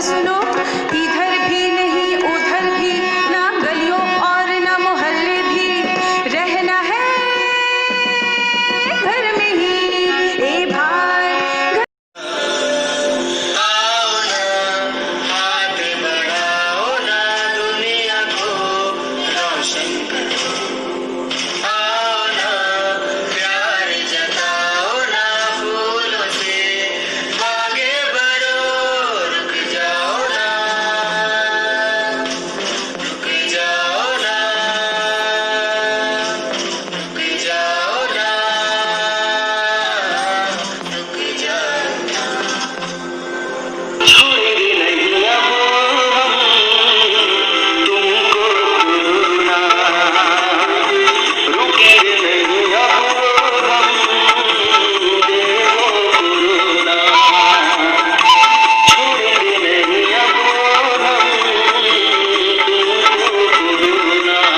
सुनो, इधर भी नहीं उधर भी ना, गलियों और ना मोहल्ले भी, रहना है घर में ही। ए भाई आओ ना, हाथ बढ़ाओ ना, दुनिया को रोशन करो। आओ ना, प्यार जताओ ना, फूलों से आगे बढ़ो। रुक जाओ ना, रुक जाओ ना, रुक जाओ ना, रुक जाओ ना। छोड़ेंगे नहीं अब हम तुमको कोरोना, रुकेंगे नहीं अब हम देखो कोरोना, छोड़ेंगे नहीं अब हम तुमको कोरोना।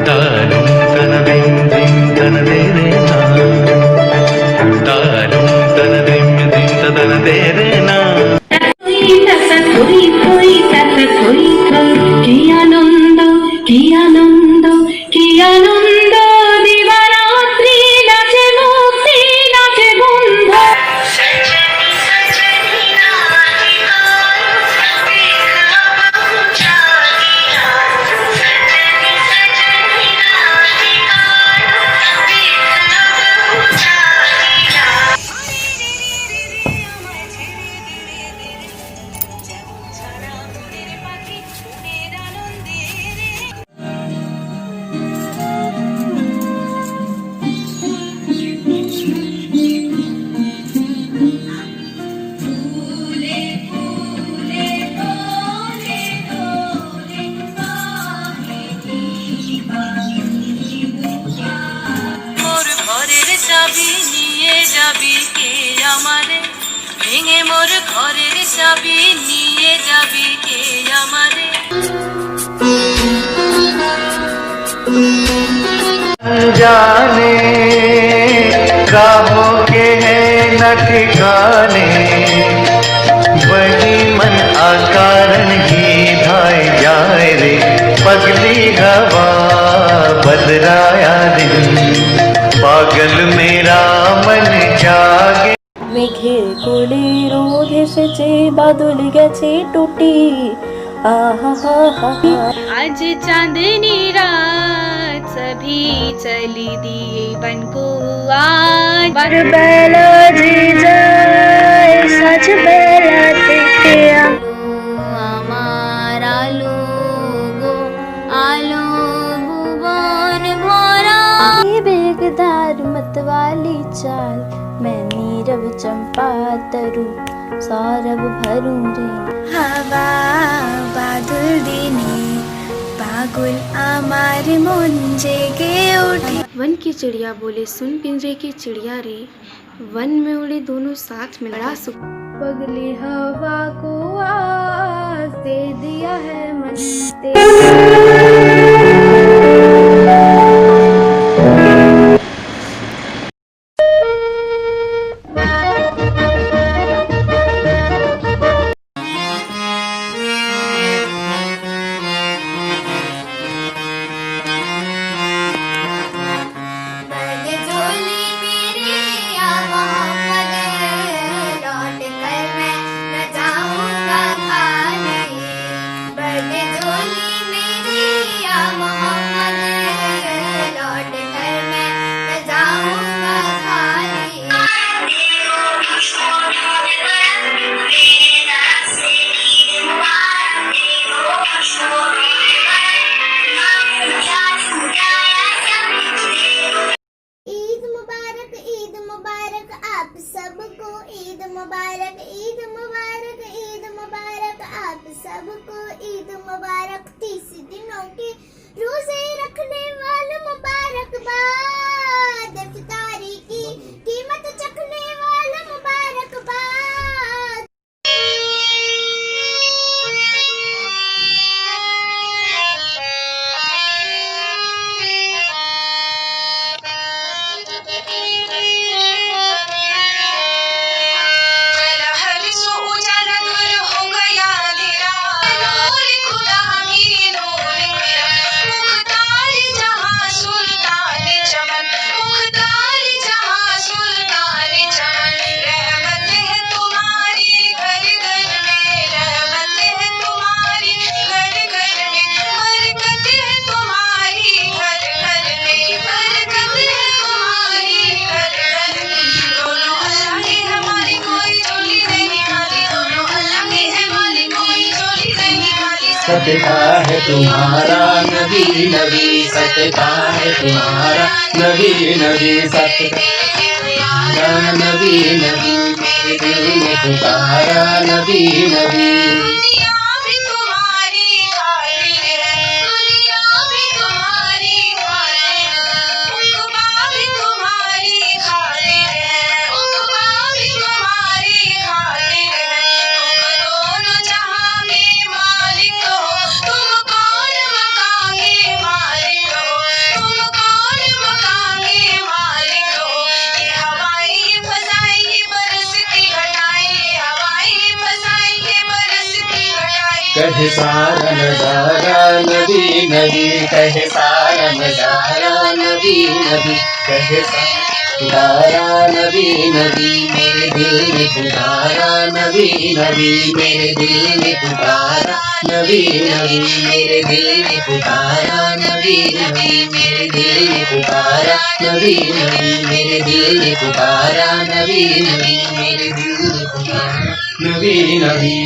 താരും തനതിം ദിം തനദേരേനാ, താരും തനതിം ദിം തനദേരേനാ। কি আনন্দ, কি আনন্দ, কি আনন্দ, দিবারাত্রি নাচে মুক্তি, নাচে বন্ধ। চাবি নিয়ে যাবি কে আমারে, ভেঙে মোর ঘরের চাবি নিয়ে যাবি কে আমারে। जाने राहों के हैं न ठिकाने, वही मन अकारण ही धाए जाए रे पगली हवा। এসেছে বাদল গেছে টুটি আহা হা হা आज चांदनी रात सभी चली दिए बन को आज বেলা যে যায় সাজ বেলাতে আমার আলো গো আলো ভুবন ভরা बेगदार मतवाली चाल मैं नीरव चंपा तरु सौरभ भरूं रे हवा बादल दिने पागुल आमार मन जेगे उठे। वन की चिड़िया बोले सुन पिंजरे की चिड़िया रे, वन में उड़े दोनों साथ में बड़ा सुख। पगली हवा को आवाज दे दिया है मन सबको ईद मुबारक 30 दिनों के रोजे रखने वाले मुबारकबाद इफ्तारी की कीमत चखने वाले मुबारकबाद। सदका है तुम्हारा नबी नबी, सदका है तुम्हारा नबी नबी, सदका नबी नबी, मेरे दिल में पुकारा नबी नबी। कहे सारा नजारा नबी नबी, कहे सारा नजारा नबी नबी, कहे सारा नबी नबी, मेरे दिल में पुकारा नबी नबी, मेरे दिल में पुकारा नबी नबी, मेरे दिल में पुकारा नबी नबी, मेरे दिल में पुकारा नबी नबी, मेरे दिल में पुकारा नबी नबी, मेरे दिल में पुकारा नबी नबी।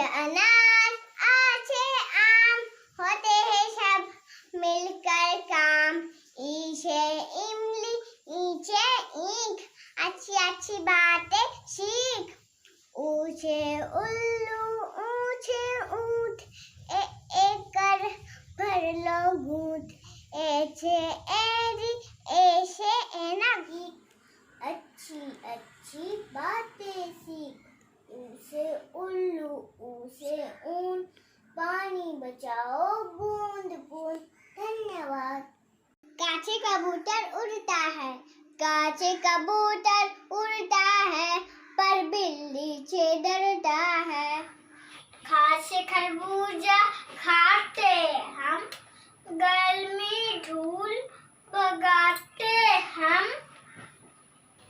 अनार, आ छे आम, होते हैं सब मिलकर काम। ई छे इमली, ई छे ईख, अच्छी अच्छी बातें सीख। ऊ छे उल्लू, ऊ छे ऊंट, एक कर भर लो घूंट। ए छे एरी, ए छे एना गीत, अच्छी अच्छी बातें सीख। ऊ से उल्लू, ऊ से ऊंट, पानी बचाओ बूंद बूंद। धन्यवाद। काचे कबूतर उड़ता है, काचे कबूतर उड़ता है, पर बिल्ली से डरता है। खाट से खरबूजा खाते हम, गर्मी धूल भगाते हम।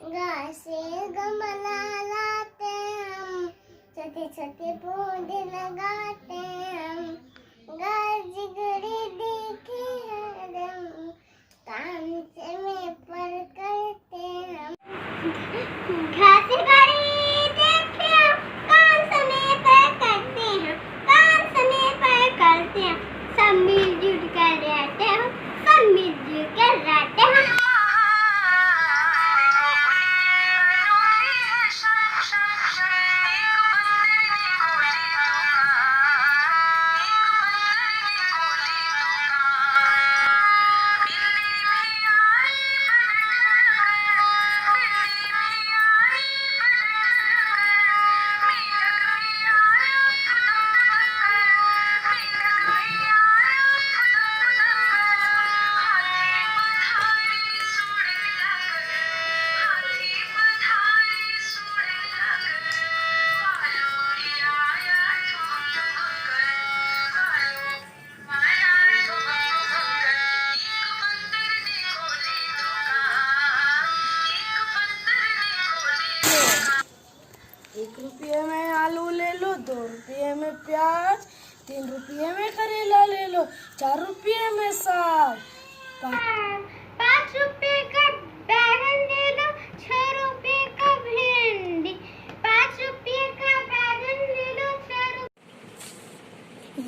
गाय से गमला लाते हम, छोटे छोटे पौधे लगाते हम। गाय जिगरी देखे हरदम, काम से में पर करते हम। घास बारी देखे हम, काम समय पर करते हैं, काम समय पर करते हैं। सब मिलजुल कर रहते हैं, सब मिलजुल कर रहते हैं। ₹1 में आलू ले लो, ₹2 में प्याज, ₹3 में करेला ले लो, ₹4 में साग, ₹5 का बैगन दे दो, ₹6 का भिंडी, ₹5 का बैगन दे दो, ₹6।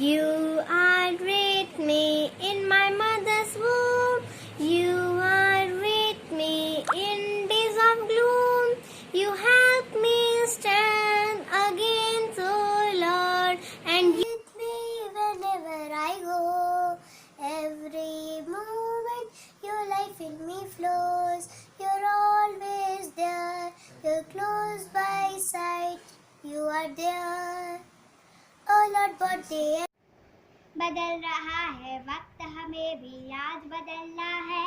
You are with me in my mother's womb. You are with me in days of gloom. You help me stand against, oh Lord, and with me whenever I go. Every moment your life in me flows. You're always there. You're close by sight. You are there. Oh Lord, what day. बदल रहा है वक्त, हमें भी आज बदलना है।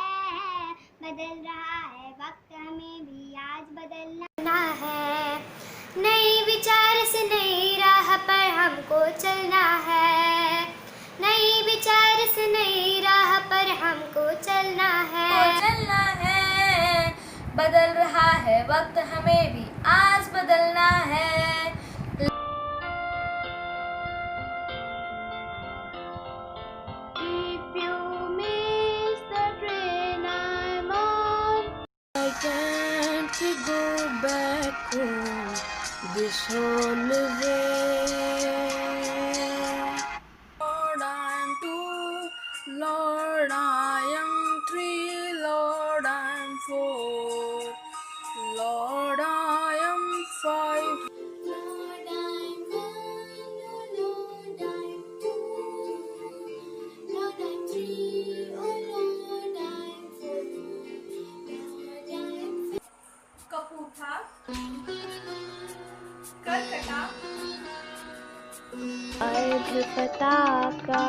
बदल रहा है वक्त, हमें भी आज बदलना है। नए विचार से नई राह पर हमको चलना है। नए विचार से नई राह पर हमको चलना है। बदल रहा है वक्त, हमें भी आज बदलना है। If you miss the train I'm on, I can't go back home this whole way. Lord, I'm 2, Lord, I am 3, Lord, I'm 4, Lord, I am 5. Lord I'm 1, Lord I'm 2, Lord I'm 3, oh Lord I'm 4, Lord I'm 5. कपूथा, Karkata, अर्ध पताका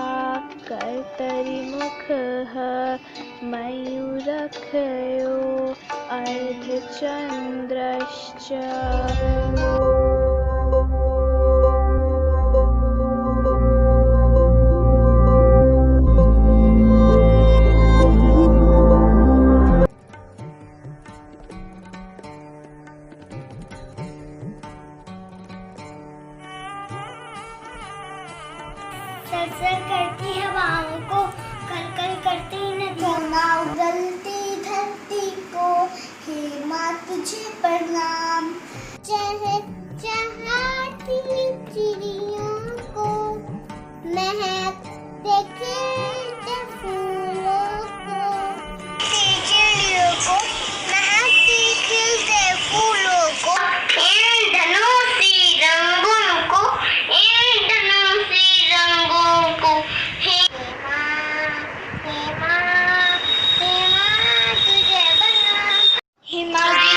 कर्तरि मुख मयूरखयो अर्धचन्द्रश्च सरसर करती हवाओं को, कलकल करती नदियाँ, उगलती धरती को, हे माँ तुझे प्रणाम। चहचहाती चिड़िया they खिलते फूलों को, चिड़ियों को, महकती खिलते फूलों को, इन धनुषी रंगों को, इन धनुषी रंगों को। हे माँ, तुझे बना। हे माँ जी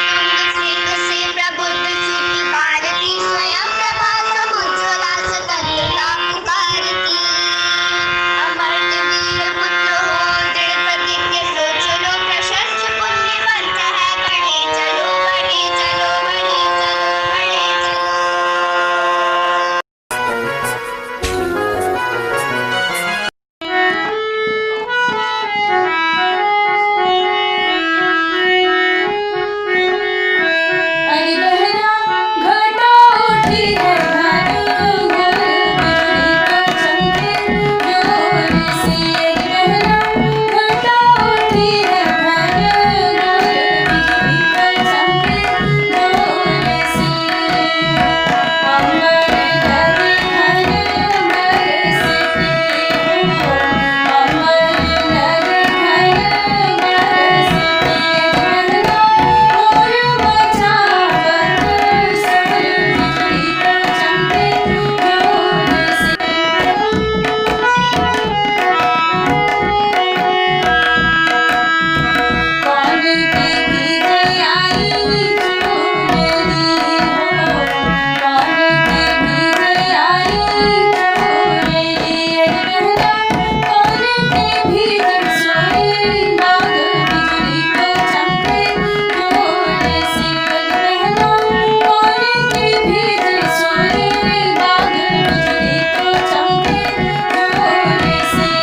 तुम से प्रबुद्ध सूती भारती, स्वयं प्रभा समुज्ज्वला सकलता भारती। अमर्त वीर पुत्र हो, दृढ़ प्रतिज्ञ सोच लो, प्रशस्त पुण्यवंत है, बढ़े चलो, बढ़े चलो, बढ़े चलो, बढ़े चलो। अरे बहना घटा उठी है भानु गुल, बिजली को चमके जोर से। अरे बहना घटा उठी है भानु गुल, बिजली को चमके जोर से। अमर लगे भानु बरसती हो, अमर लगे भानु बरसती। अरे बहना मोर मचा बरसत, बिजली को चमके जोर से। कौन की भीजे आई चोरनी हो, कौन की भीजे आई चोरनी। अरे बहना कौन की भीजे सोई बाग, बिजली को चमके जोर से। अरे बहना कौन की भीजे सोई बाग, बिजली को चमके जोर से।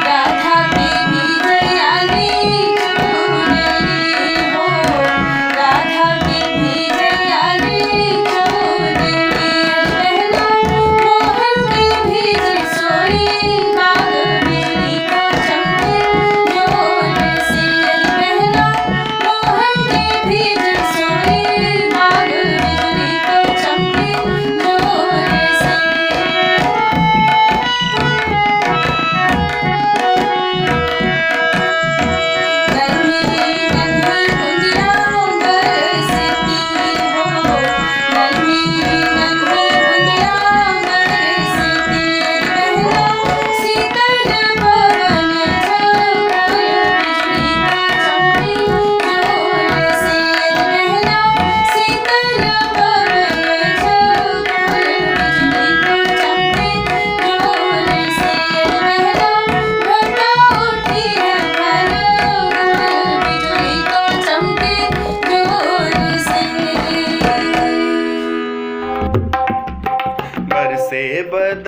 राधा की भीजे आई चोरनी हो, राधा की भीजे आई चोरनी। अरे बहना मोहन की भीजे सोई बाग, बिजली को चमके जोर से। अरे बहना मोहन की भीजे सोई बाग, बिजली को चमके जोर से। गर्मी नन्ही बूंदियाँ बरसती हो, गर्मी नन्ही बूंदियाँ बरसती। अरे बहना शीतल पवन झोंके, बिजली को चमके जोर से। अरे बहना शीतल पवन झोंके, बिजली को चमके जोर से। अरे बहना घटा उठी है भानु गुल, बिजली को चमके जोर से। बरसे बद